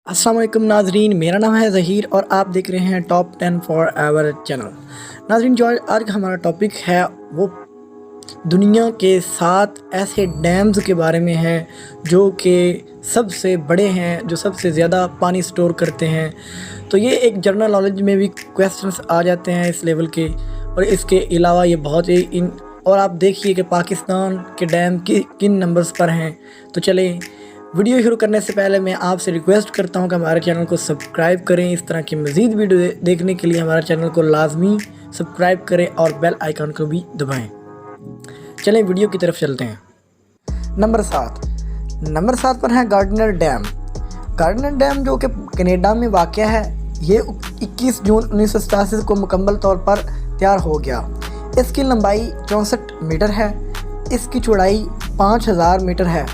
अस्सलाम वालेकुम नाजरीन, मेरा नाम है ज़हीर और आप देख रहे हैं टॉप 10 फॉर एवर चैनल। नाजरीन, जो आज हमारा टॉपिक है वो दुनिया के 7 ऐसे डैम्स के बारे में है जो कि सबसे बड़े हैं, जो सबसे ज़्यादा पानी स्टोर करते हैं। तो ये एक जनरल नॉलेज में भी क्वेश्चंस आ जाते हैं इस लेवल के, और इसके अलावा ये बहुत ही और आप देखिए कि पाकिस्तान के डैम किन नंबर्स पर हैं। तो चले वीडियो शुरू करने से पहले मैं आपसे रिक्वेस्ट करता हूं कि हमारे चैनल को सब्सक्राइब करें। इस तरह की मज़ीद वीडियो देखने के लिए हमारे चैनल को लाजमी सब्सक्राइब करें और बेल आइकन को भी दबाएं। चलें वीडियो की तरफ चलते हैं। नंबर 7 पर है गार्डनर डैम। गार्डनर डैम जो कि कनाडा में वाक़ है, ये 21 जून 1987 को मुकम्मल तौर पर तैयार हो गया। इसकी लंबाई 64 मीटर है, इसकी चौड़ाई 5000 मीटर है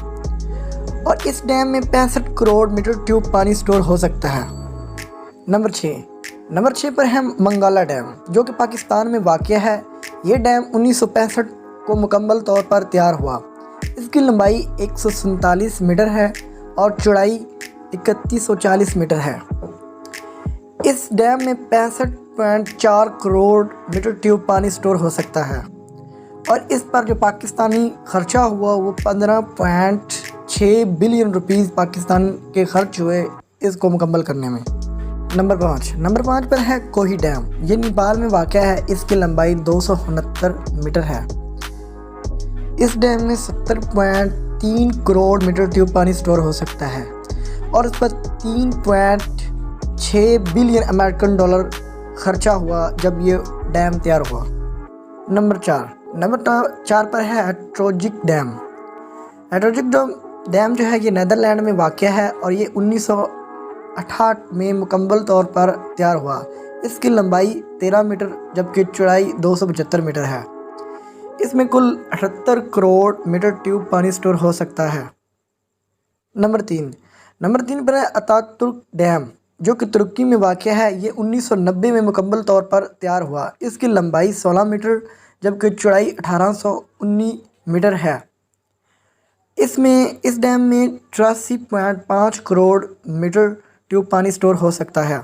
और इस डैम में 65 करोड़ मीटर क्यूब पानी स्टोर हो सकता है। नंबर 6 पर है मंगाला डैम जो कि पाकिस्तान में वाक़ है। ये डैम 1965 को मुकम्मल तौर पर तैयार हुआ। इसकी लंबाई 147 मीटर है और चौड़ाई 3140 मीटर है। इस डैम में 65.4 करोड़ मीटर क्यूब पानी स्टोर हो सकता है और इस पर जो पाकिस्तानी खर्चा हुआ वो 15.6 बिलियन रुपीस पाकिस्तान के खर्च हुए इसको मुकम्मल करने में। नंबर 5 पर है कोही डैम। ये नेपाल में वाक़ है। इसकी लंबाई 269 मीटर है। इस डैम में 70.3 करोड़ मीटर क्यूब पानी स्टोर हो सकता है और इस पर 3.6 बिलियन अमेरिकन डॉलर खर्चा हुआ जब ये डैम तैयार हुआ। नंबर 4 पर है एट्रोजिक डैम। एट्रोजिक डैम जो है ये नीदरलैंड में वाक़ है और ये 1968 में मुकम्मल तौर पर तैयार हुआ। इसकी लंबाई 13 मीटर जबकि चौड़ाई 275 मीटर है। इसमें कुल 78 करोड़ मीटर क्यूब पानी स्टोर हो सकता है। नंबर 3 पर है अतातुर्क डैम जो कि तुर्की में वाक़ है। ये 1990 में मुकम्मल तौर पर तैयार हुआ। इसकी लंबाई 16 मीटर जबकि चौड़ाई 1819 मीटर है। इस डैम में 83.5 करोड़ मीटर क्यूब पानी स्टोर हो सकता है।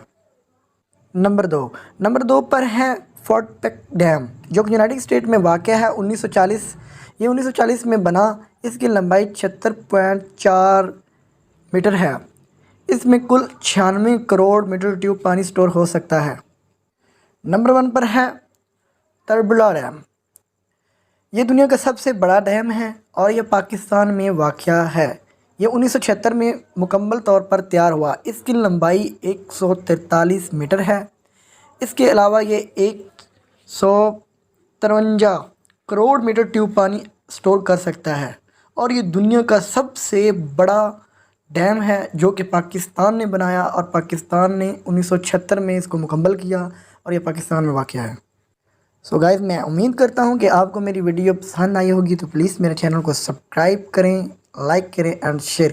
नंबर 2 पर है फोर्ट पेक डैम जो कि यूनाइटेड स्टेट में वाक़ है। 1940 में बना। इसकी लंबाई 76.4 मीटर है। इसमें कुल 96 करोड़ मीटर क्यूब पानी स्टोर हो सकता है। नंबर 1 पर है तरबला डैम। ये दुनिया का सबसे बड़ा डैम है और यह पाकिस्तान में वाक़या है। ये 1976 में मुकम्मल तौर पर तैयार हुआ। इसकी लंबाई 143 मीटर है। इसके अलावा ये 153 करोड़ मीटर क्यूब पानी स्टोर कर सकता है और ये दुनिया का सबसे बड़ा डैम है जो कि पाकिस्तान ने बनाया और पाकिस्तान ने 1976 में इसको मुकम्मल किया और ये पाकिस्तान में वाक़या है। सो गाइस, मैं उम्मीद करता हूँ कि आपको मेरी वीडियो पसंद आई होगी। तो प्लीज़ मेरे चैनल को सब्सक्राइब करें, लाइक करें एंड शेयर करें।